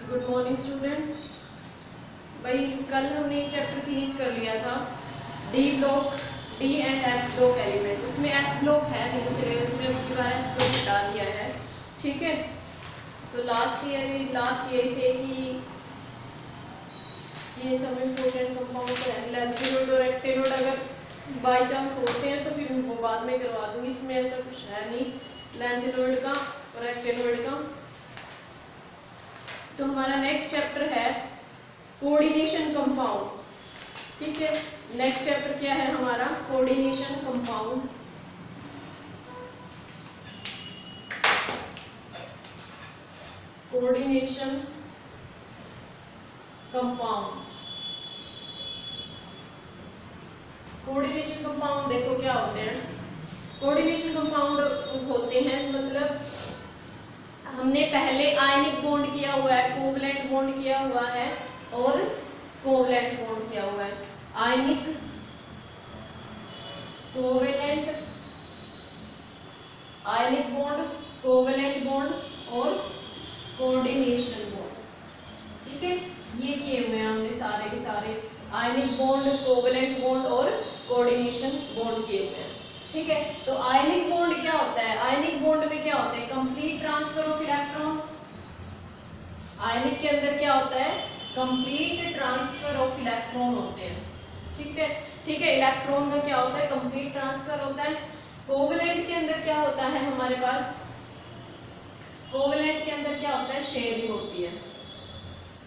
Good morning students. भाई कल हमने चैप्टर फिनिश कर लिया था D block, D and F block element. उसमें एफ ब्लॉक है नहीं सिलेबस में, अब की बार एफ ब्लॉक हटा दिया है। ठीक है, तो लास्ट ईयर थे कि ये सब इम्पोर्टेंट कंपाउंड है। लेंथिनोड और एक्टिनोड अगर बाई चांस होते हैं तो फिर उनको बाद में करवा दूंगी, इसमें ऐसा कुछ है नहीं लेंथिनोड का और एक्टिनोड का। तो हमारा नेक्स्ट चैप्टर है कोऑर्डिनेशन कंपाउंड। ठीक है, नेक्स्ट चैप्टर क्या है हमारा? Coordination compound. Coordination compound. Coordination compound देखो क्या होते हैं। कोऑर्डिनेशन कंपाउंड होते हैं मतलब हमने पहले आयनिक बॉन्ड किया हुआ है, कोवलेंट बॉन्ड किया हुआ है और कोवलेंट बॉन्ड किया हुआ है। Ionic, covalent, ionic bond, covalent bond और कोऑर्डिनेशन बॉन्ड। ठीक है, ये किए हुए हैं हमने सारे के सारे, आयनिक बॉन्ड, कोवलेंट बॉन्ड और कोऑर्डिनेशन बॉन्ड किए हुए हैं। ठीक है, तो आयनिक बॉन्ड क्या होता है? आयनिक बॉन्ड में क्या होता है? Complete transfer of electron. Ionic के अंदर क्या होता है? कंप्लीट ट्रांसफर ऑफ इलेक्ट्रॉन होते हैं। ठीक है, ठीक है, इलेक्ट्रॉन का क्या होता है? कंप्लीट ट्रांसफर होता है। कोवलेंट के अंदर क्या होता है हमारे पास? कोवलेंट के अंदर क्या होता है? शेयरिंग होती है।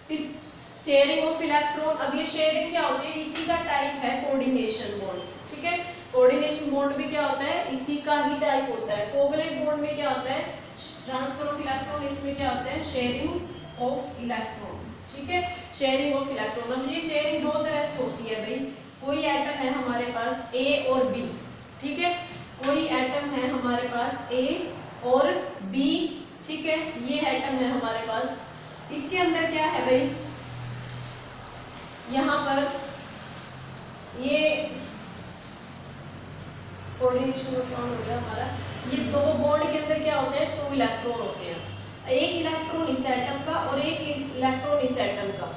फिर शेयरिंग ऑफ इलेक्ट्रॉन, अब ये शेयरिंग क्या होती है? इसी का टाइप है कोऑर्डिनेशन बॉन्ड। ठीक है, कोऑर्डिनेशन बॉन्ड भी क्या होता है? इसी का ही टाइप होता है। कोवलेंट बॉन्ड में क्या होता है? Transfer of electron. इसमें क्या होता है? Sharing of electron. ठीक है, शेयरिंग ऑफ इलेक्ट्रॉन। अब ये शेयरिंग दो तरह से होती है भाई। कोई एटम है हमारे पास ए और बी। ठीक है, कोई एटम है हमारे पास ए और बी। ठीक है, ये एटम है हमारे पास। इसके अंदर क्या है भाई? यहाँ पर ये कोऑर्डिनेशन इलेक्ट्रॉन हो गया हमारा। ये दो बॉन्ड के अंदर क्या होते हैं? 2 इलेक्ट्रॉन होते हैं। एक इलेक्ट्रॉन इस एटम का और एक इलेक्ट्रॉन इस एटम का।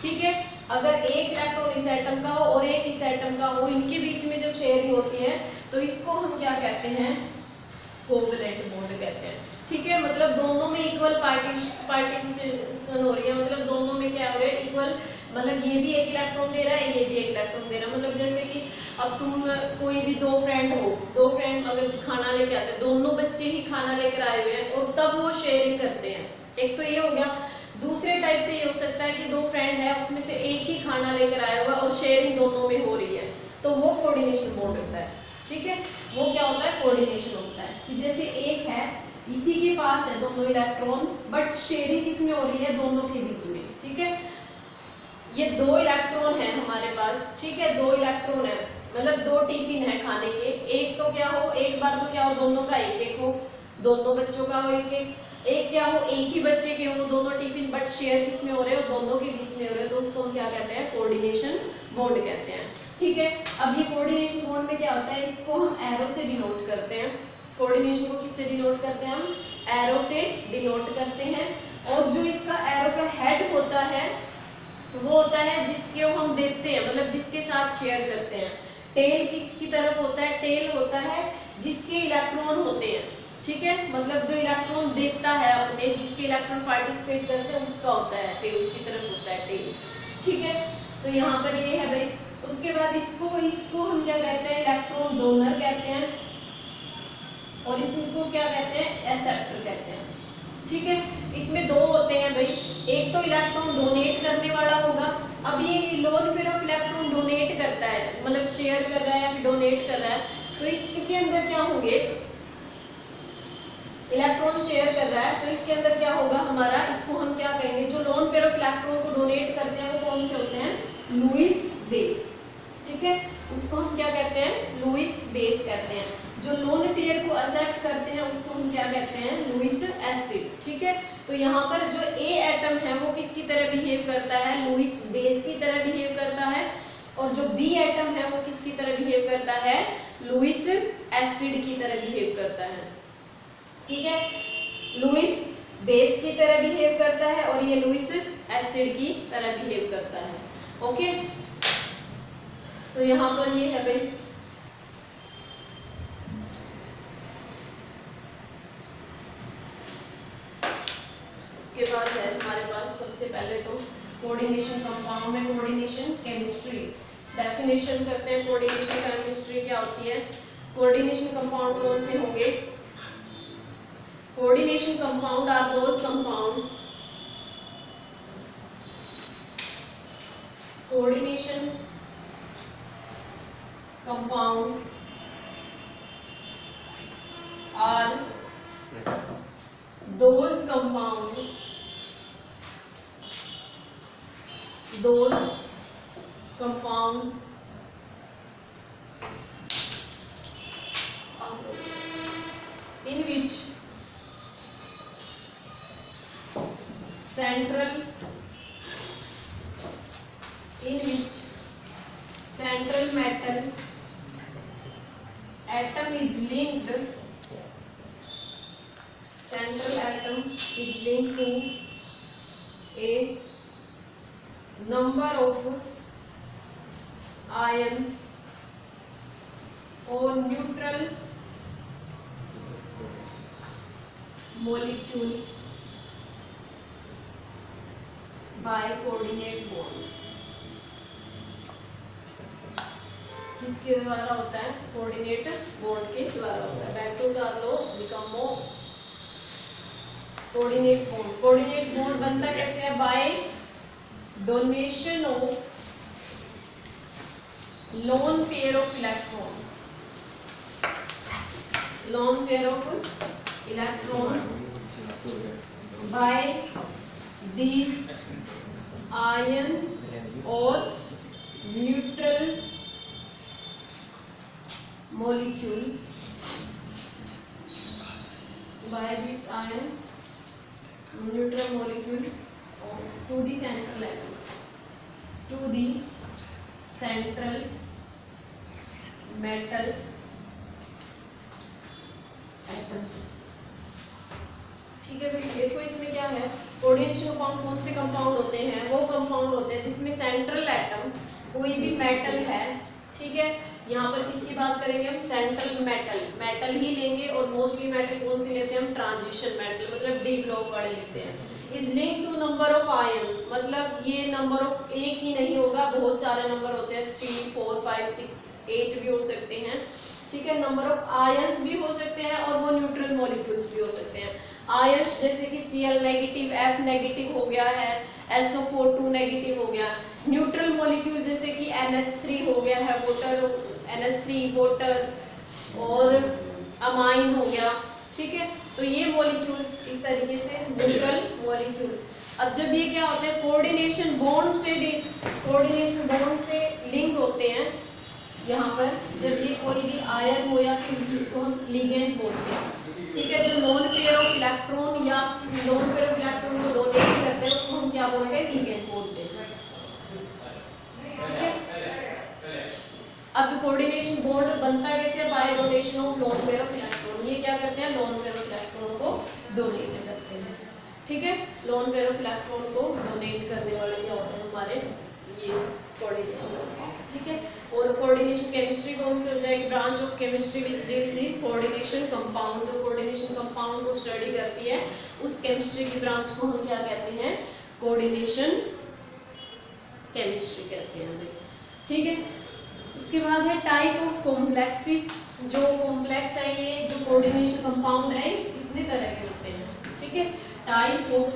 ठीक है, अगर एक इलेक्ट्रॉन इस एटम का हो और एक इस एटम का हो, इनके बीच में जब शेयरिंग होती है तो इसको हम क्या कहते हैं? कोवलेंट बॉन्ड कहते हैं। ठीक है, मतलब दोनों में इक्वल पार्टिसिपेशन हो रही है, मतलब दोनों में क्या हो रहा है? इक्वल, मतलब ये भी एक इलेक्ट्रॉन दे रहा है, ये भी एक इलेक्ट्रॉन दे रहा है। मतलब जैसे कि अब तुम कोई भी दो फ्रेंड हो, दो फ्रेंड अगर खाना लेके आते हैं, दोनों बच्चे ही खाना लेकर आए हुए हैं और तब वो शेयरिंग करते हैं। एक तो ये हो गया। दूसरे टाइप से ये हो सकता है कि दो फ्रेंड है, उसमें से एक ही खाना लेकर आया हुआ और शेयरिंग दोनों में हो रही है, तो वो कोऑर्डिनेशन बॉन्ड होता है। ठीक है, वो क्या होता है? कोऑर्डिनेशन होता है कि जैसे एक है, इसी के पास है दोनों इलेक्ट्रॉन, बट शेयरिंग किसमें हो रही है? दोनों के बीच में। ठीक है, ये 2 इलेक्ट्रॉन है हमारे पास। ठीक है, 2 इलेक्ट्रॉन है, मतलब 2 टिफिन है खाने के। एक तो क्या हो, एक बार तो क्या हो, दोनों का एक एक हो, दोनों बच्चों का हो एक एक। एक क्या हो, एक ही बच्चे के हो दोनों टिफिन, बट शेयर किसमें हो रहे हो? दोनों के बीच में हो रहे हो, तो उसको हम क्या कहते हैं? कोऑर्डिनेशन बॉन्ड कहते हैं। ठीक है, अब ये कोऑर्डिनेशन बॉन्ड में क्या होता है? इसको हम एरो से डिनोट करते हैं। कोऑर्डिनेशन को किससे डिनोट करते हैं? हम एरो से डिनोट करते हैं। और जो इसका एरो का हेड होता है वो होता है जिसके हम देखते हैं, मतलब जिसके साथ शेयर करते हैं। टेल किसकी तरफ होता है? टेल होता है जिसके इलेक्ट्रॉन होते हैं। ठीक है, मतलब जो इलेक्ट्रॉन देखता है अपने, जिसके इलेक्ट्रॉन पार्टिसिपेट करते हैं, उसका होता है टेल, उसकी तरफ होता है टेल। ठीक है, तो यहाँ पर ये है भाई। उसके बाद इसको हम क्या कहते हैं? इलेक्ट्रॉन डोनर कहते हैं और इसको क्या कहते हैं? एक्सेप्टर कहते हैं। ठीक है, इसमें 2 होते हैं भाई। एक तो इलेक्ट्रॉन डोनेट करने वाला होगा। अब ये loan pair of electron donate करता है, मतलब शेयर कर रहा है या फिर डोनेट कर रहा है, तो इसके अंदर क्या होंगे? इलेक्ट्रॉन शेयर कर रहा है तो इसके अंदर क्या होगा हमारा? इसको हम क्या कहेंगे? जो लोन पेयर ऑफ इलेक्ट्रॉन को डोनेट करते हैं वो कौन से होते हैं? Lewis base. ठीक है, उसको हम क्या कहते हैं? लुईस बेस कहते हैं। जो लोन पेयर को एक्सेप्ट करते हैं उसको हम क्या कहते हैं? Lewis acid. ठीक है, तो यहाँ पर जो ए एटम है वो किसकी तरह बिहेव करता है? लुईस बेस की तरह बिहेव करता है। और जो बी एटम है वो किसकी तरह बिहेव करता है? लुईस एसिड की तरह बिहेव करता है। ठीक है, लुईस बेस की तरह बिहेव करता है और ये लुईस एसिड की तरह बिहेव करता है। ओके, तो यहाँ पर ये है भाई उसके बाद है हमारे पास सबसे पहले तो कोऑर्डिनेशन कंपाउंड में कोऑर्डिनेशन केमिस्ट्री। डेफिनेशन करते हैं कोऑर्डिनेशन केमिस्ट्री क्या होती है। कोऑर्डिनेशन कंपाउंड कौन से होंगे? Coordination compound are those compound coordination compound are those compound in which central metal atom is linked. Central atom is linked to a number of ions or neutral molecule by coordinate bond. किसके द्वारा होता है? Coordinate bond के द्वारा होता है। Back to लो निकम्बो कोऑर्डिनेट बॉन्ड। कोऑर्डिनेट बॉन्ड बनता कैसे है? By donation of lone pair of electron. Lone pair of electron by these ions or neutral molecule by this ion neutral molecule to the central atom, to the central metal atom। ठीक है भाई, देखो इसमें क्या है, coordination compound कौन से compound होते हैं? वो कंपाउंड होते हैं जिसमें सेंट्रल एटम कोई भी मेटल है। ठीक है, यहाँ पर किसकी बात करेंगे हम? सेंट्रल मेटल ही लेंगे और मोस्टली मेटल कौन से लेते हैं हम? ट्रांजिशन मेटल, मतलब डी ब्लॉक वाले लेते हैं। Is link to number of ions, मतलब ये नंबर ऑफ एक ही नहीं होगा, बहुत सारे नंबर होते हैं, 3 4 5 6 8 भी हो सकते हैं। ठीक है, नंबर ऑफ आयंस भी हो सकते हैं और वो न्यूट्रल मॉलिक्यूल्स भी हो सकते हैं। आयंस जैसे कि Cl नेगेटिव, F नेगेटिव हो गया है, SO4 2 नेगेटिव हो गया। न्यूट्रल मॉलिक्यूल जैसे कि NH3 हो गया है, वाटर, NH3 वाटर और अमाइन हो गया। ठीक है, तो ये मॉलिक्यूल्स इस तरीके से न्यूट्रल मॉलिक्यूल। अब जब ये क्या होते हैं? कोऑर्डिनेशन बॉन्ड से लिंक होते हैं। यहाँ पर जब ये कोई भी आयन हो या फिर इसको हम लिगेंड बोलते हैं। ठीक है, जो लोन पेयर ऑफ इलेक्ट्रॉन या लोन पेयर ऑफ इलेक्ट्रॉन को डोनेट करते हैं उसको हम क्या बोलते हैं? लिगेंड बोलते हैं। ठीक है, अब कोऑर्डिनेशन बॉन्ड बनता कैसे? By donation of lone pair of electron. ये क्या करते हैं? लोन पेयर ऑफ इलेक्ट्रॉन को डोनेट करते हैं। ठीक है, लोन पेयर ऑफ इलेक्ट्रॉन को डोनेट करने वाले क्या होते हैं? हमारे ये कोऑर्डिनेशन कंपाउंड। ठीक है, और कोऑर्डिनेशन केमिस्ट्री कौन से हो जाएगी? Branch of chemistry which deals with coordination compound. जो कोऑर्डिनेशन कंपाउंड को स्टडी करती है उस केमिस्ट्री की ब्रांच को हम क्या कहते हैं? कोऑर्डिनेशन केमिस्ट्री कहते हैं। ठीक है, उसके बाद है टाइप ऑफ कॉम्प्लेक्सेस। जो कॉम्प्लेक्स है, ये जो कोऑर्डिनेशन कंपाउंड है कितने तरह के होते हैं? ठीक है, टाइप ऑफ,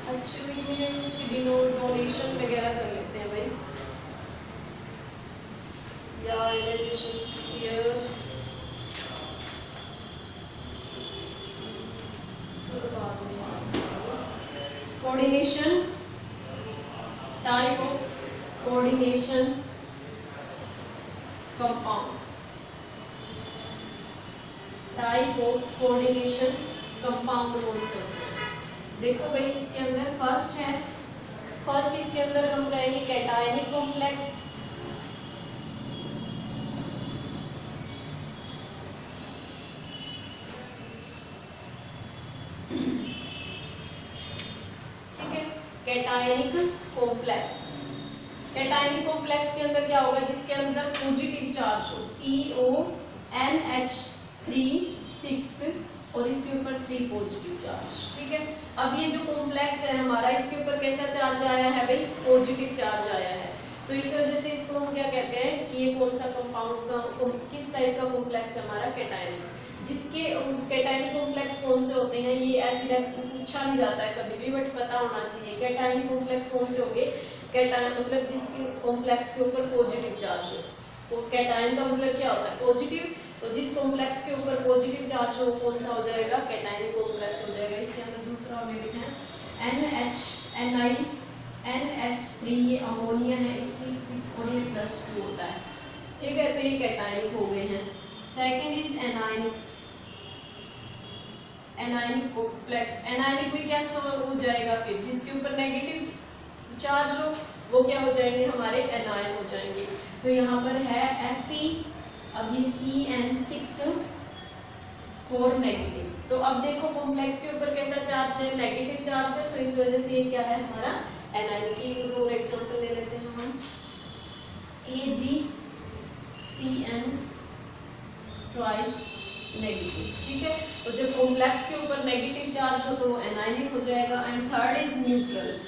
अच्छे में उसकी डिनोटेशन वगैरह कर लेते हैं भाई, या coordination, type of coordination compound, type of coordination compound कौन से होते हैं? देखो भाई, इसके अंदर फर्स्ट है, फर्स्ट इसके अंदर हम कहेंगे cationic complex. Cationic complex. Cationic complex के अंदर क्या होगा, जिसके अंदर पॉजिटिव चार्ज हो, CONH3 6 और इसके ऊपर 3 पॉजिटिव चार्ज। ठीक है, अब ये जो कॉम्प्लेक्स है हमारा, इसके ऊपर कैसा चार्ज आया है भाई, पॉजिटिव चार्ज आया है। तो इस वजह से इसको हम क्या कहते हैं कि ये कौन सा कंपाउंड का, किस टाइप का कॉम्प्लेक्स है हमारा, कैटायनिक। जिसके कैटायनिक कॉम्प्लेक्स कौन से होते हैं, ये ऐसे पूछा नहीं जाता है कभी भी, बट पता होना चाहिए। कैटायनिक कॉम्प्लेक्स कौन से होंगे, कैटायन मतलब जिसके कॉम्प्लेक्स के ऊपर पॉजिटिव चार्ज हो। तो कैटायन का मतलब क्या होता है, पॉजिटिव। तो जिस कॉम्प्लेक्स के ऊपर पॉजिटिव चार्ज हो कौन सा हो जाएगा, कैटायनिक कॉम्प्लेक्स हो जाएगा। इसके अंदर दूसरा हमें है NH3, ये अमोनिया है, इसकी 6 और ये +2 होता है। ठीक है, तो ये कैटायनिक हो गए हैं। Second is anionic complex. Anionic में क्या हो जाएगा, फिर जिसके ऊपर नेगेटिव चार्ज हो वो क्या हो जाएंगे, हमारे एनायन हो जाएंगे। तो यहाँ पर है Fe, अब ये CN6 4 नेगेटिव। तो अब देखो कॉम्प्लेक्स के ऊपर कैसा चार्ज है, नेगेटिव चार्ज है। सो इस वजह से ये क्या है हमारा एनायन की। एक और एग्जांपल ले लेते हैं हम, AgCN ट्वाइस नेगेटिव। ठीक है, तो जब कॉम्प्लेक्स के ऊपर नेगेटिव चार्ज हो तो एनायनिक हो जाएगा। And third is neutral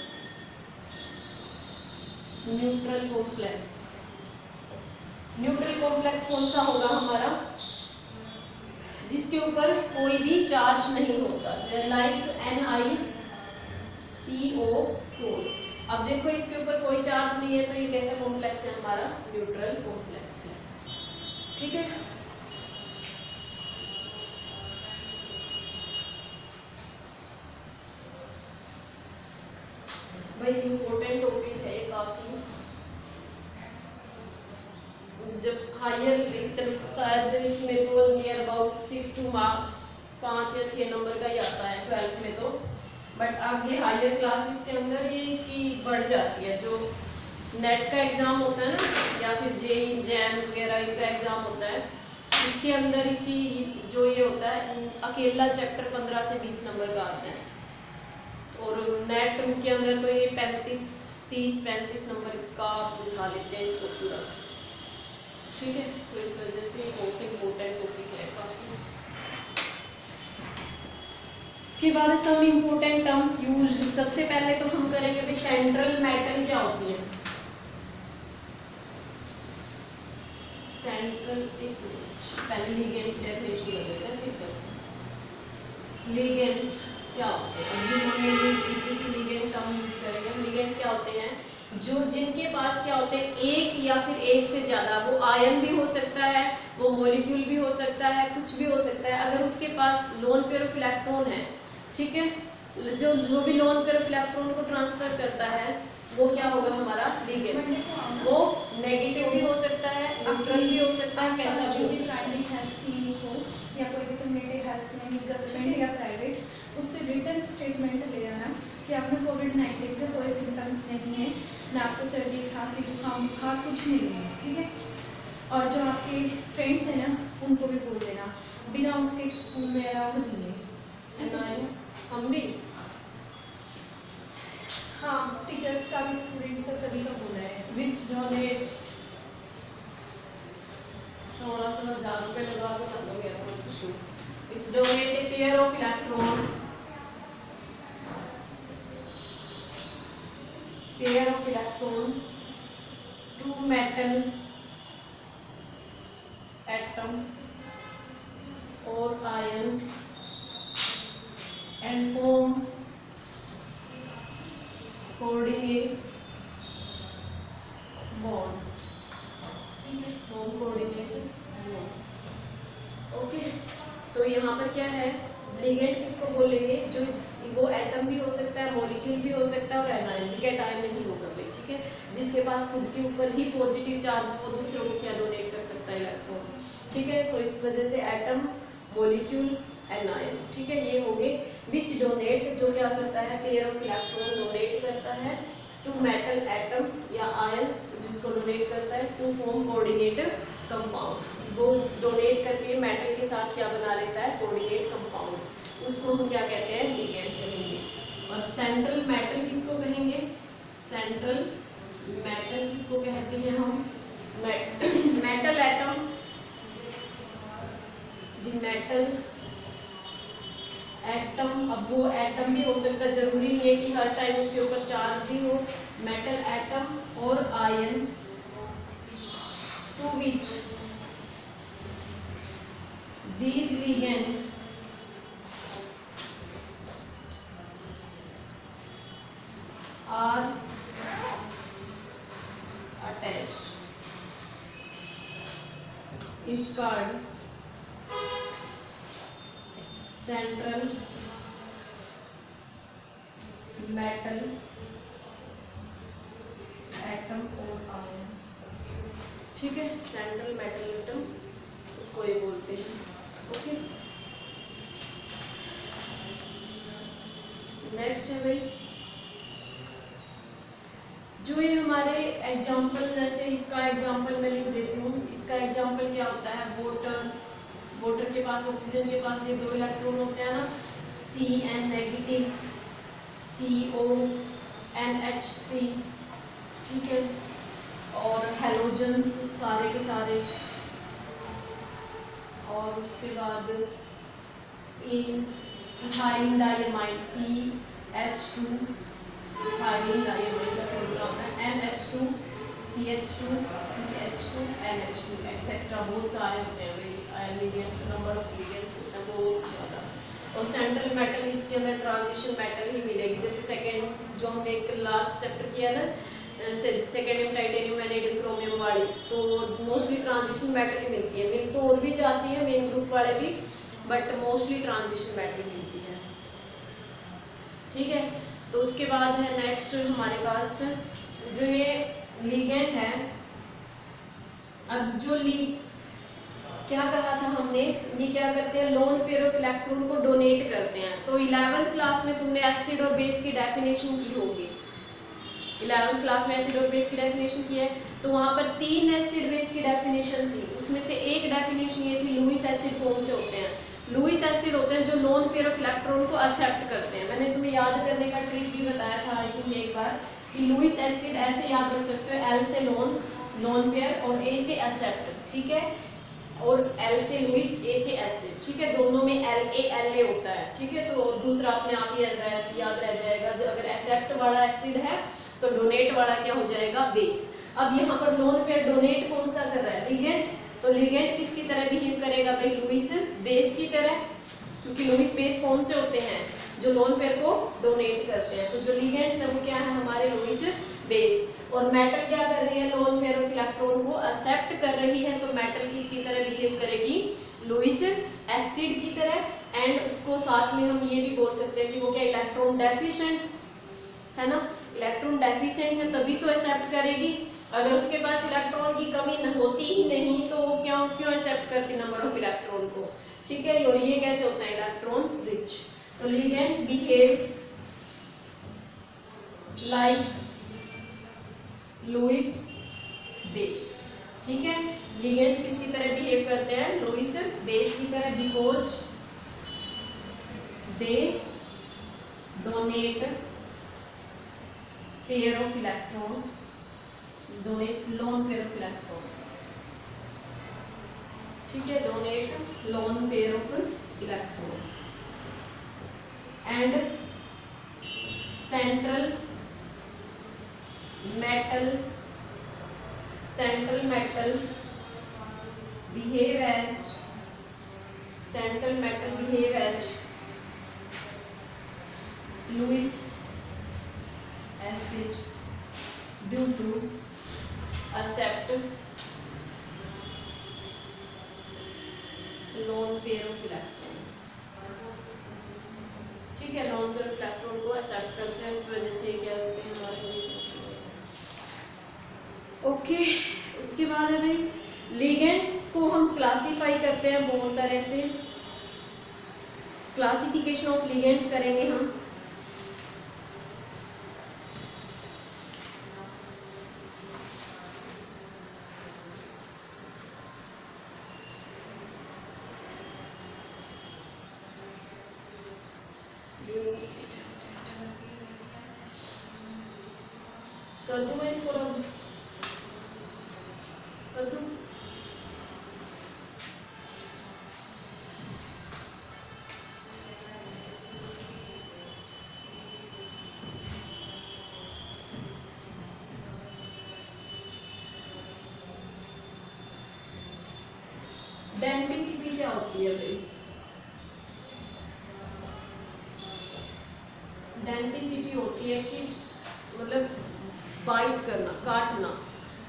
complex. Neutral complex कौन सा होगा हमारा, जिसके ऊपर कोई भी चार्ज नहीं होता, लाइक NiCO4। अब देखो इसके ऊपर कोई चार्ज नहीं है, तो ये कैसा कॉम्प्लेक्स है हमारा, न्यूट्रल कॉम्प्लेक्स है। ठीक है, भाई इम्पोर्टेंट टॉपिक है काफी। जब हायर रिटन शायद इसमें तो नियर अबाउट 6 to मार्क्स 5 या 6 नंबर का ही आता है 12th में तो, बट आगे हायर क्लासेस के अंदर ये इसकी बढ़ जाती है। जो नेट का एग्जाम होता है ना, या फिर JEE जैम वगैरह इनका एग्जाम होता है, इसके अंदर इसकी जो ये होता है अकेला चैप्टर 15 से 20 नंबर का आता है। और नेट के अंदर तो ये 30-35 नंबर का उठा लेते हैं इसको पूरा। ठीक है, सो इस वजह से बहुत इम्पोर्टेंट टॉपिक है काफी। उसके बाद सम इम्पोर्टेंट टर्म्स यूज्ड। सबसे पहले तो हम करेंगे भाई सेंट्रल मेटल क्या होती है। सेंट्रल, पहले लिगेंड डेफिनेशन कर देते हैं, फिर लिगेंड क्या होते हैं। अभी हमने यूज की थी कि लिगेंड टर्म यूज करेंगे। लिगेंड क्या होते हैं, जो जिनके पास क्या होते हैं एक या फिर एक से ज़्यादा, वो आयन भी हो सकता है, वो मॉलिक्यूल भी हो सकता है, कुछ भी हो सकता है। अगर उसके पास लोन पेयर ऑफ इलेक्ट्रॉन है, ठीक है, जो भी लोन पेयर ऑफ इलेक्ट्रॉन को ट्रांसफर करता है वो क्या होगा हमारा लिगेंड। वो नेगेटिव भी हो सकता है, न्यूट्रल भी हो सकता है, कैसा भी हो सकता है। प्राइमरी हेल्थ क्लिनिक हो या कोई भी कम्युनिटी हेल्थ क्लिनिक गवर्नमेंट या प्राइवेट, उससे रिटन स्टेटमेंट ले आना कि आपने कोविड-19 के कोई सिम्टम्स नहीं है, ना आपको सर्दी खांसी जुकाम बुखार कुछ नहीं है। ठीक है, और जो आपके फ्रेंड्स हैं ना उनको भी बोल देना, बिना उसके स्कूल में अलाउड नहीं है। हम भी हाँ, टीचर्स का भी, स्टूडेंट्स का, सभी का बोला है। विच डोनेट 16,000 रुपये लगा के कर दोगे अपना कुछ। इस donate a pair of electron, to metal atom और ion and form coordinate bond. ठीक है, फॉर्म कोऑर्डिनेट बॉन्ड। ओके, तो यहाँ पर क्या है, लिगेंड किसको बोलेंगे, जो वो एटम भी हो सकता है, मॉलिक्यूल भी हो सकता है और एनायन भी, कैटायन नहीं होगा भाई। ठीक है, जिसके पास खुद के ऊपर ही पॉजिटिव चार्ज वो दूसरों को क्या डोनेट कर सकता है, इलेक्ट्रॉन। ठीक है, सो इस वजह से एटम, मॉलिक्यूल, एनायन। ठीक है, ये हो गए। विच डोनेट, जो क्या करता है, पेयर ऑफ इलेक्ट्रॉन डोनेट करता है टू मेटल एटम या आयन, जिसको डोनेट करता है टू फॉर्म कोऑर्डिनेट कंपाउंड। वो डोनेट करके मेटल के साथ क्या बना लेता है, कोऑर्डिनेट कंपाउंड, उसको हम क्या कहते हैं, लिगेंड कहेंगे। और सेंट्रल मेटल किसको कहेंगे? सेंट्रल मेटल किसको कहते हैं हम? Metal atom, the metal atom. अब वो एटम भी हो सकता है, जरूरी नहीं है कि हर टाइम उसके ऊपर चार्ज ही हो। मेटल एटम और ion to which these ligand are attached is called central metal atom और ion। ठीक है, सेंट्रल मेटल एटम इसको ये बोलते हैं। ओके, नेक्स्ट है भाई, जो ये हमारे एग्जाम्पल, जैसे इसका एग्जाम्पल मैं लिख देती हूँ। इसका एग्जाम्पल क्या होता है? वाटर, वाटर के पास, ऑक्सीजन के पास ये 2 इलेक्ट्रॉन होते हैं ना, Cn नेगेटिव, CONH3, ठीक है, और हेलोजन्स सारे के सारे, और उसके बाद इथाइलिन डायमाइड CH2, इथाइलिन डायमाइड का फॉर्मूला होता है NH2 CH2 CH2 NH2 etcetera, बहुत सारे होते हैं भाई लिगेंड्स, नंबर ऑफ लिगेंड्स होते हैं बहुत ज़्यादा। और सेंट्रल मेटल इसके अंदर ट्रांजिशन मेटल ही मिलेगी। जैसे सेकेंड जो हमने एक लास्ट चैप्टर किया ना, सेकेंडियम टाइटेनियम वैनेडियम क्रोमियम वाली, तो मोस्टली ट्रांजिशन मेटल ही मिलती है। मिल तो और भी जाती है मेन ग्रुप वाले भी, बट मोस्टली ट्रांजिशन मेटल मिलती है। ठीक है, तो उसके बाद है नेक्स्ट हमारे पास जो ये लिगेंड है। अब जो क्या कहा था हमने, ये क्या करते हैं? लोन पेयर ऑफ इलेक्ट्रॉन को डोनेट करते हैं। तो 11th क्लास में तुमने एसिड और बेस की डेफिनेशन की होगी। 11th क्लास में एसिड और बेस की डेफिनेशन की है, तो वहाँ पर 3 एसिड बेस की डेफिनेशन थी। उसमें से एक डेफिनेशन ये थी, लुईस एसिड कौन से होते हैं? लुईस एसिड होते हैं जो लोन पेयर ऑफ इलेक्ट्रॉन को एक्सेप्ट करते हैं। मैंने तुम्हें याद करने का ट्रिक भी बताया था आई थिंक एक बार, कि लुईस एसिड ऐसे याद रख सकते हो, एल से लोन पेयर और ए से एक्सेप्ट, ठीक है, और एल से लुईस, ए से एसिड, ठीक है, दोनों में LA होता है। ठीक है, तो दूसरा अपने आप ही याद रह जाएगा। अगर एक्सेप्ट वाला एसिड है तो डोनेट वाला क्या हो जाएगा? बेस। अब यहाँ पर लोन पेयर डोनेट कौन सा कर रहा है? लिगेंड। तो लिगेंड किसकी तरह बिहेव करेगा भाई? लुईस बेस की तरह, क्योंकि लुईस बेस कौन से होते हैं? जो लोन पेयर को डोनेट करते हैं। तो जो लिगेंड्स है वो क्या है? हमारे लुईस बेस। और मेटल क्या कर रही है? लोन पेयर ऑफ इलेक्ट्रॉन को एक्सेप्ट कर रही है, तो मेटल किसकी तरह बिहेव करेगी? लुईस एसिड की तरह। एंड उसको साथ में हम ये भी बोल सकते हैं कि वो क्या? इलेक्ट्रॉन डेफिशिएंट है ना, इलेक्ट्रॉन डेफिशिएंट है तभी तो एक्सेप्ट करेगी। अगर उसके पास इलेक्ट्रॉन की कमी होती ही नहीं तो वो क्यों एक्सेप्ट करती नंबर ऑफ इलेक्ट्रॉन को? ठीक है, और ये कैसे होता है? Electron rich. तो ligands behave like Lewis base. ठीक है, लिगेंड्स किसकी तरह बिहेव करते हैं? लुईस बेस की तरह, because they donate pair of electron, donate loan pair of electron. ठीक है, donate loan pair of electron. And central metal behave as Lewis acid due to accept lone pair of electron। ठीक है, lone pair of electron को accept करते हैं, इस वजह से क्या होते हैं? हमारे लुईस एसिड। ओके, उसके बाद है भाई, लिगेंड्स को हम क्लासीफाई करते हैं बहुत तरह से। क्लासिफिकेशन ऑफ लिगेंड्स करेंगे हम। कर दूं मैं इसको रब कर दूं? डेंटिसिटी क्या होती है भाई? डेंटिसिटी होती है कि मतलब बाइट करना, काटना,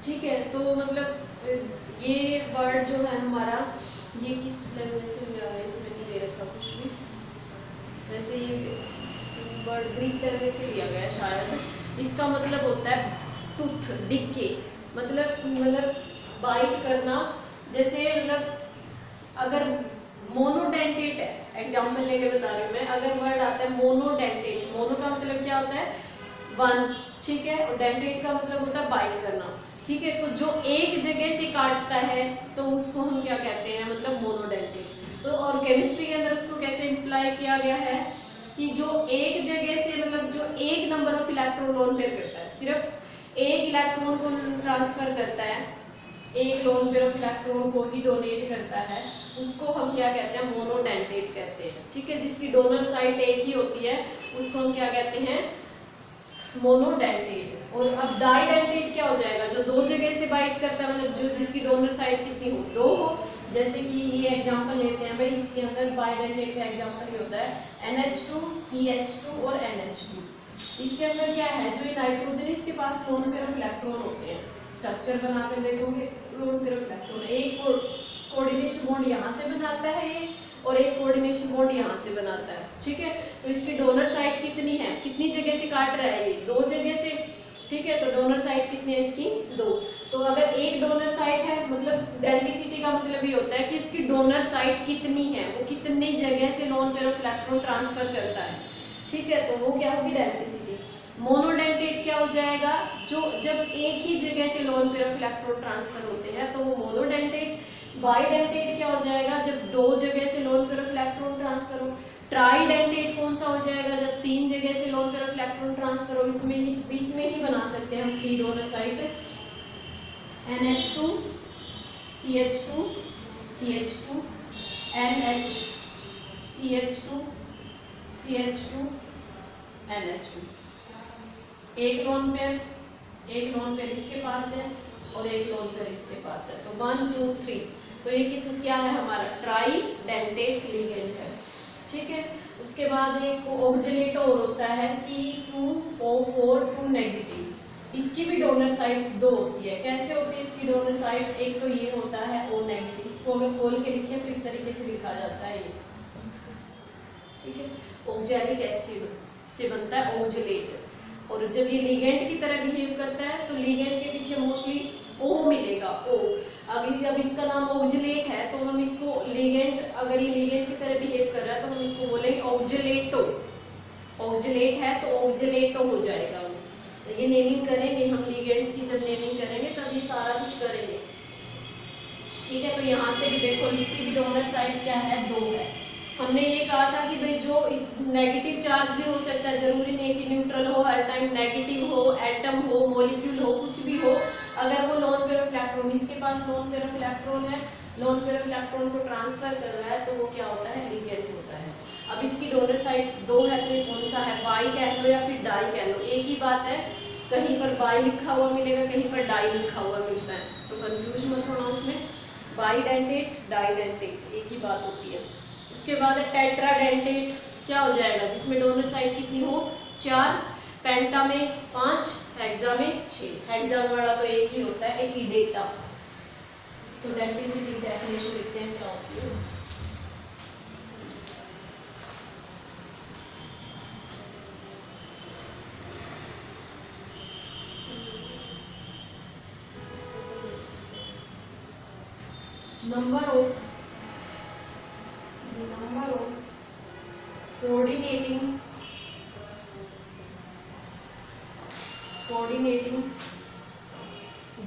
ठीक है। तो मतलब ये वर्ड जो है हमारा, ये किस लैंग्वेज से लिया है, इसमें नहीं दे रखा कुछ भी, वैसे ये वर्ड ग्रीक लैंग्वेज से लिया गया है शायद। इसका मतलब होता है टूथ, डिके, मतलब बाइट करना। जैसे मतलब अगर मोनोडेंटेट है, एग्जाम्पल लेके बता रही हूँ मैं, अगर वर्ड आता है मोनोडेंटेट, मोनो का मतलब क्या होता है? वन, ठीक है, और डेंटेट का मतलब होता है बाइट करना, ठीक है। तो जो एक जगह से काटता है तो उसको हम क्या कहते हैं? मतलब मोनोडेंटेट। तो और केमिस्ट्री के अंदर उसको कैसे इम्प्लाई किया गया है कि जो एक जगह से मतलब जो एक number of electron lone pair करता है, सिर्फ एक इलेक्ट्रॉन को ट्रांसफर करता है, एक लोन पेयर ऑफ इलेक्ट्रॉन को ही डोनेट करता है, उसको हम क्या कहते हैं? मोनोडेंटेट कहते हैं, ठीक है। जिसकी डोनर साइट एक ही होती है उसको हम क्या कहते हैं? मोनोडेंटेट। और अब डाइडेंटेट क्या हो जाएगा? जो दो जगह से बाइट करता है, मतलब जो जिसकी डोनर साइट कितनी हो? दो हो। जैसे कि ये एग्जांपल लेते हैं भाई, इसके अंदर बाइडेंटेट का एग्जांपल ये होता है NH2 CH2 और NH2। इसके अंदर क्या है? जो ये नाइट्रोजन, इसके पास लोन पेयर ऑफ इलेक्ट्रॉन होते हैं। स्ट्रक्चर बनाकर देखोगे, लोन पेयर ऑफ इलेक्ट्रॉन, एक कोऑर्डिनेशन बॉन्ड यहाँ से बनाता है ये, और एक कोऑर्डिनेशन बॉन्ड यहाँ से बनाता है, ठीक है। तो इसकी डोनर साइट कितनी है? कितनी जगह से काट रहा है ये? दो जगह से, ठीक है। तो डोनर साइट कितनी है इसकी? दो। तो अगर एक डोनर साइट है, मतलब डेंटिसिटी का मतलब ये होता है कि उसकी डोनर साइट कितनी है, वो कितनी जगह से loan pair of electron transfer करता है, ठीक है। तो वो क्या होगी? डेंटिसिटी। मोनोडेंटेट क्या हो जाएगा? जो जब एक ही जगह से loan pair of electron transfer होते हैं तो वो मोनोडेंटेट। बाइडेंटेट क्या हो जाएगा? जब दो जगह से loan pair of electron transfer हो। ट्राइडेंटेट कौन सा हो जाएगा? जब तीन जगह से loan pair of electron transfer हो। इसमें ही बना सकते हैं हम three donor site, NH2 CH2 CH2 NH CH2 CH2 NH2। एक लोन पेयर इसके पास है और एक लोन पेयर इसके पास है, तो 1 2 3। तो ये कितना क्या है हमारा? ट्राइडेंटेट लिगेंड है, ठीक है। उसके बाद एक ऑक्सिलेट और होता है C2O4 2 नेगेटिव। इसकी भी डोनर साइट दो होती है। कैसे होती है इसकी डोनर साइट? एक तो ये होता है O नेगेटिव, इसको अगर खोल के लिखें तो इस तरीके से लिखा जाता है ये, ठीक है। ऑक्जेलिक एसिड से बनता है ऑक्जेलेट। और जब ये लिगेंड की तरह बिहेव करता है तो लिगेंड के पीछे मोस्टली O मिलेगा, O। अभी जब इसका नाम ऑक्जेलेट है तो हम इसको लिगेंड, अगर ये लिगेंड की तरह बिहेव कर रहा है तो हम इसको बोलेंगे ऑक्जेलेटो। ऑक्जेलेट है तो ऑक्जेलेटो हो जाएगा वो। तो ये नेमिंग करेंगे हम, लिगेंड्स की जब नेमिंग करेंगे तब ये सारा कुछ करेंगे, ठीक है। तो यहाँ से भी देखो, इसकी भी डोनर साइड क्या है? दो है। हमने ये कहा था कि भाई जो इस नेगेटिव चार्ज भी हो सकता है, जरूरी नहीं कि न्यूट्रल हो, हर टाइम नेगेटिव हो, एटम हो, मॉलिक्यूल हो, कुछ भी हो, अगर वो लोन पेयर ऑफ इलेक्ट्रॉन, इसके पास लोन पेयर ऑफ इलेक्ट्रॉन है, लोन पेयर ऑफ इलेक्ट्रॉन को ट्रांसफर कर रहा है, तो वो क्या होता है? लिगेंड होता है। अब इसकी डोनर साइड दो है तो ये कौन सा है? बाई कह लो या फिर डाई कह लो, एक ही बात है। कहीं पर बाई लिखा हुआ मिलेगा, कहीं पर डाई लिखा हुआ मिलता है, तो कंफ्यूज मत होना उसमें। बाइडेंटेट, डाइडेंटेट एक ही बात होती है। उसके बाद है टेट्राडेंटेट, क्या हो जाएगा? जिसमें डोनर साइड कितनी हो? 4, पेंटा में 5, हेक्सा में 6। हेक्सा वाला तो एक ही होता है, एक ही डेटा। तो डेंटिसिटी की डेफिनेशन लिखते हैं क्या होती है। number of coordinating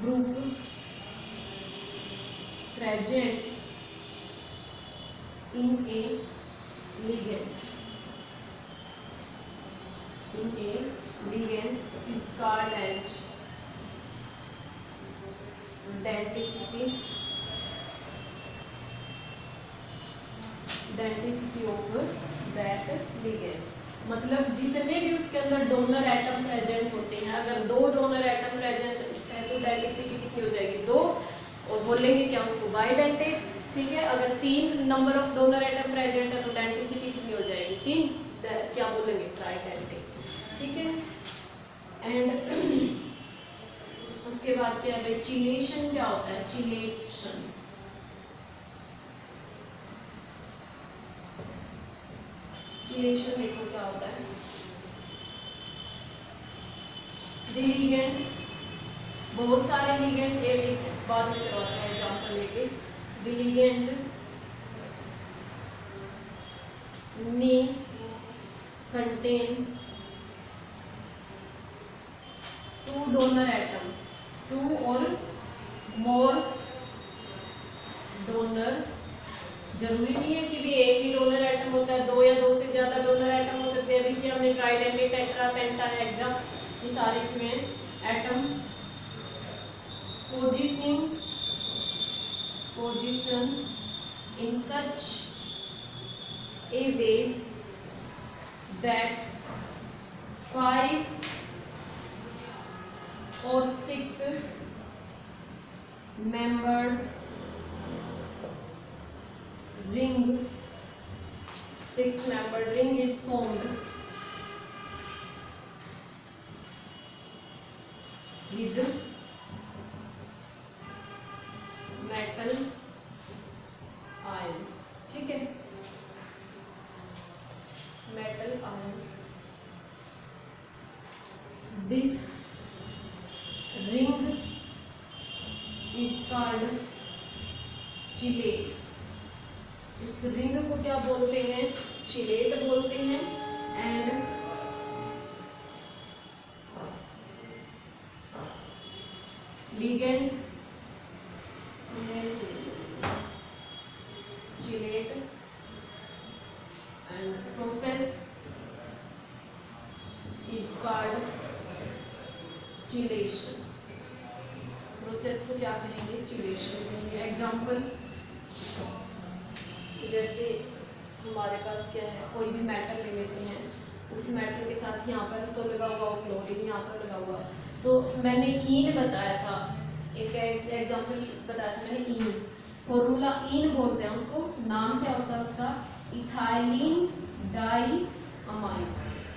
group present in a ligand is called as density of that ligand, मतलब जितने भी उसके अंदर डोनर एटम प्रेजेंट होते हैं, अगर 2 डोनर एटम प्रेजेंट है तो डेंसिटी कितनी हो जाएगी 2, और बोलेंगे क्या उसको बाइडेंटिक, ठीक है। अगर 3 number of donor atom present है तो डेंसिटी कितनी हो जाएगी 3, क्या बोलेंगे ट्राइडेंटिक, ठीक है। एंड उसके बाद क्या है भाई, चिलेशन क्या होता है, चिलेशन, चिलेशन देखो क्या होता है, लिगेंड, बहुत सारे लिगेंड, एक बाद में करवाते हैं एग्जांपल लेके, लिगेंड में कंटेन 2 डोनर एटम, 2 और मोर डोनर, जरूरी नहीं है कि भी एक ही डोनर एटम होता है, 2 या 2 से ज्यादा डोनर एटम हो सकते हैं। अभी कि हमने ट्राइडेंटिक, टेट्रा, पेंटा, हेक्सा, ये सारे क्यों हैं atom, position in such A way that 5 or 6 membered ring, 6-membered ring is formed with metal ion, ठीक है, metal ion, this ring is called chelate, उस रिंग को क्या बोलते हैं, चिलेट बोलते हैं। And ligand chelate and process is called chelation, process को क्या कहेंगे, चिलेशन कहेंगे। एग्जाम्पल, जैसे हमारे पास क्या है, कोई भी मेटल ले लेते हैं, उस मेटल के साथ यहाँ पर तो लगा हुआ क्लोरीन, यहाँ पर लगा हुआ, तो मैंने ईन बताया था, एक एग्जाम्पल बताया था मैंने, ईन फॉर्मूला ईन बोलते हैं उसको, नाम क्या होता है उसका, इथाइलिन डाई अमाइन।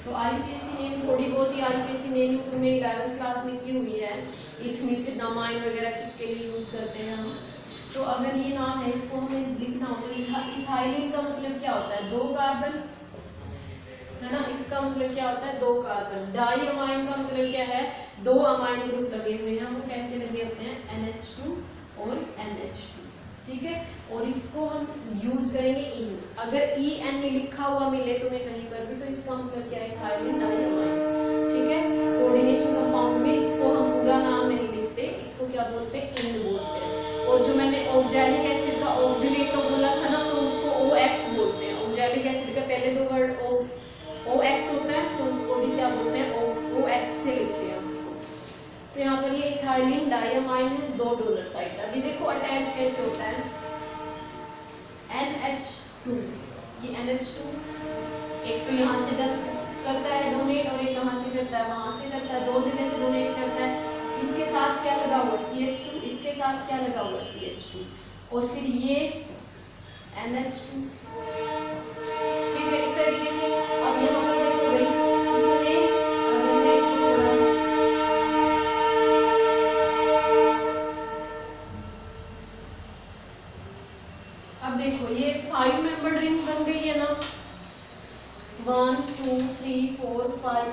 तो आईपीएससी नेम, थोड़ी बहुत ही आईपीएससी नेम तुमने 11th क्लास में की हुई है, इथमिथनामाइन वगैरह किसके लिए यूज करते हैं हम। तो अगर ये नाम है, इसको हमें लिखना हो तो इथाइलिन का मतलब क्या होता है 2 कार्बन, है ना, इसका मतलब क्या होता है 2 कार्बन। डाई अमाइन का मतलब क्या है, 2 अमाइन ग्रुप लगे हुए हैं, वो कैसे लगे होते हैं, NH2 और NH2, ठीक है। और इसको हम यूज करेंगे इन, अगर EN लिखा हुआ मिले तुम्हें कहीं पर भी तो इसका मतलब क्या है, इथाइलिन डाई अमाइन, ठीक है। कोऑर्डिनेशन कंपाउंड में इसको हम पूरा नाम नहीं लिखते, इसको क्या बोलते हैं, इन बोलते हैं। और जो मैंने ऑक्जेलिक एसिड का ऑक्जेलेट बोला था ना, तो उसको OX बोलते हैं। ऑक्जेलिक एसिड का पहले 2 वर्ड OX होता है, तो उसको भी क्या बोलते हैं, OX से लिखते हैं उसको। तो यहाँ पर ये इथाइलिन डाइअमाइन है, 2 डोनर साइड का। अभी देखो अटैच कैसे होता है, NH2, ये NH2 एक तो यहाँ से करता है डोनेट, और एक कहाँ से करता है, वहां से करता है, 2 जगह से डोनेट करता है। इसके साथ क्या लगा हुआ, CH2, इसके साथ क्या लगा हुआ, CH2, और फिर ये NH2, ठीक है। इस तरीके से अब यहाँ पर देखो भाई, इसमें अगर मैं इसको थोड़ा, अब देखो ये 5 मेंबर रिंग बन गई है ना, 1 2 3 4 5,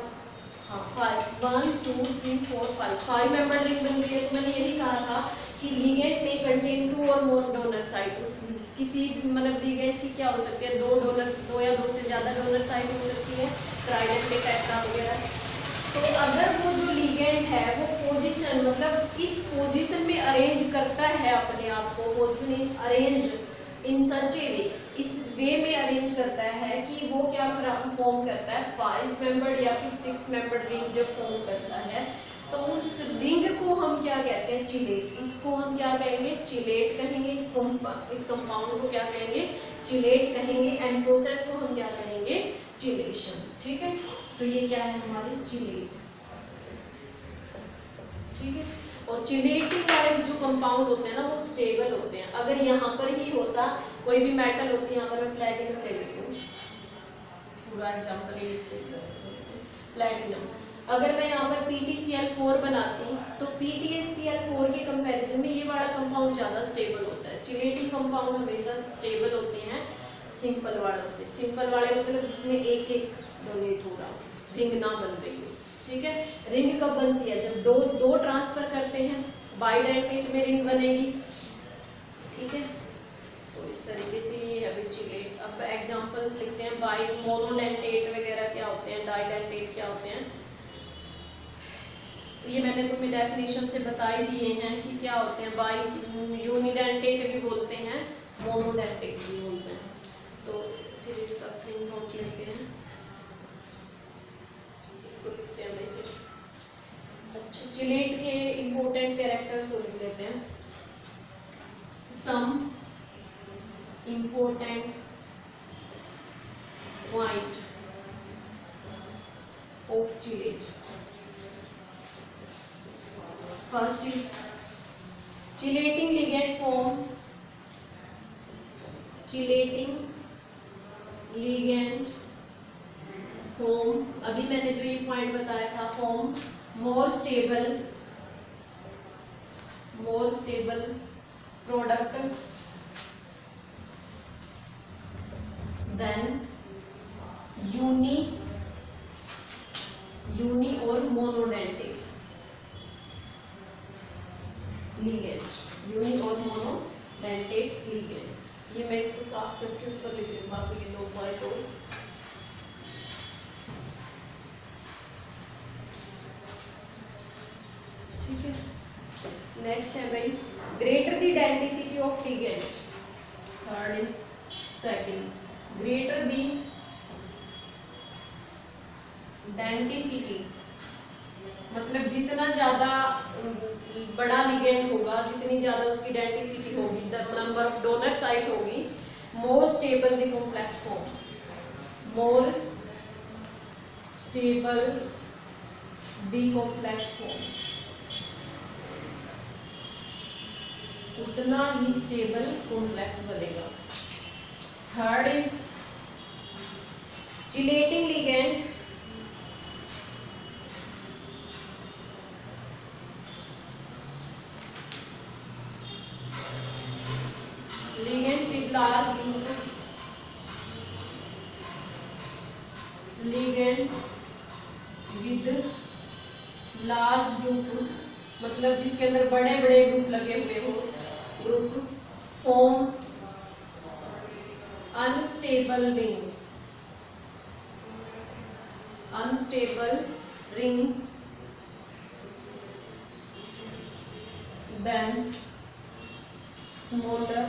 हाँ 5, 1 2 3 4 5 मेंबर रिंग बन गई है। तो मैंने यही कहा था कि लिगेंड में कंटेन 2 और मोर डोनर साइट, उस किसी मतलब लिगेंड की क्या हो सकती है, 2 डोनर, 2 या 2 से ज़्यादा डोनर साइट हो सकती है, ट्राइडेंटिक, टेट्रा वगैरह। तो अगर वो जो लिगेंड है वो पोजीशन, मतलब इस पोजीशन में अरेंज करता है अपने आप को, पोजीशनिंग अरेंज इन सच ए वे, इस वे में अरेंज करता है कि वो क्या फॉर्म करता है 5 मेंबर्ड या फिर 6 मेंबर्ड रिंग जब फॉर्म करता है तो उस रिंग को हम क्या कहते हैं चिलेट, इसको हम क्या कहेंगे चिलेट कहेंगे, इसको हम इस कंपाउंड को क्या कहेंगे चिलेट कहेंगे, एंड प्रोसेस को हम क्या कहेंगे चिलेशन। ठीक है, तो ये क्या है हमारे चिलेट। ठीक है, और चिलेटिंग वाले जो कंपाउंड होते हैं ना वो स्टेबल होते हैं। अगर यहाँ पर ही होता कोई भी मेटल होती है, यहाँ पर मैं प्लेटिनम ले लेती हूँ, पूरा एग्जाम्पल प्लेटिनम, अगर मैं यहाँ पर PtCl4 बनाती तो PtCl4 के कंपैरिजन में ये वाला कंपाउंड ज़्यादा स्टेबल होता है। चिलेटिंग कंपाउंड हमेशा स्टेबल होते हैं सिंपल वालों से। सिंपल वाले मतलब जिसमें एक एक डोनेट हो रहा, रिंग ना बन रही हो। ठीक है, रिंग कब बनती है जब दो ट्रांसफर करते हैं, बाइडेंटेट में रिंग बनेगी। ठीक है, तो इस तरीके से ये है चिलेट। अब एग्जांपल्स लिखते हैं, बाई मोनोडेंटेट वगैरह क्या होते हैं, डाइडेंटेट क्या होते हैं, ये मैंने तुम्हें डेफिनेशन से बता ही दिए हैं कि क्या होते हैं। बाई यूनिडेंटेट भी बोलते हैं, मोनोडेंटेट भी बोलते हैं। तो फिर इसका स्क्रीनशॉट लेते हैं, इसको लिखते हैं भाई फिर। अच्छा, चिलेट के इम्पोर्टेंट कैरेक्टर्स लिख लेते हैं। Some important point of chelate. First is chelating ligand form, chelating ligand form, अभी मैंने जो ये पॉइंट बताया था, form more stable product than uni और monodentate लिगेंड, यूनि और मोनोडेंटेट लिगेंड। ये मैं इसको साफ करके ऊपर लिख दूंगा, बाकी ये 2 पॉइंट और। ठीक है, नेक्स्ट है भाई greater the density of ligand. Third is second, greater the density मतलब जितना ज़्यादा बड़ा लिगेंड होगा, जितनी ज़्यादा उसकी डेंसिटी होगी, the number of donor site होगी, more stable the complex form, more stable the complex form, उतना ही स्टेबल कॉम्प्लेक्स बनेगा। Third is chelating ligand ligands with large group, ligands with large group मतलब जिसके अंदर बड़े बड़े ग्रुप लगे हुए हो, group form unstable ring then smaller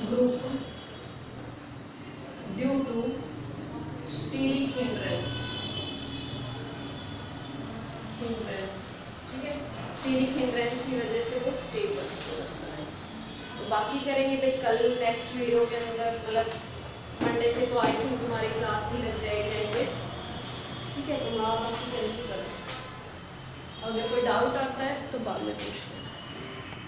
group due to steric hindrance। ठीक है, स्टीरिक हिंड्रेंस की वजह से वो स्टेबल होता है। तो बाकी करेंगे भाई कल नेक्स्ट वीडियो के अंदर, मतलब मंडे से तो आई थिंक तुम्हारी क्लास ही लग जाएगी। ठीक है, तो आप बाकी करेंगे कल। अगर कोई डाउट आता है तो बाद में पूछ लेना।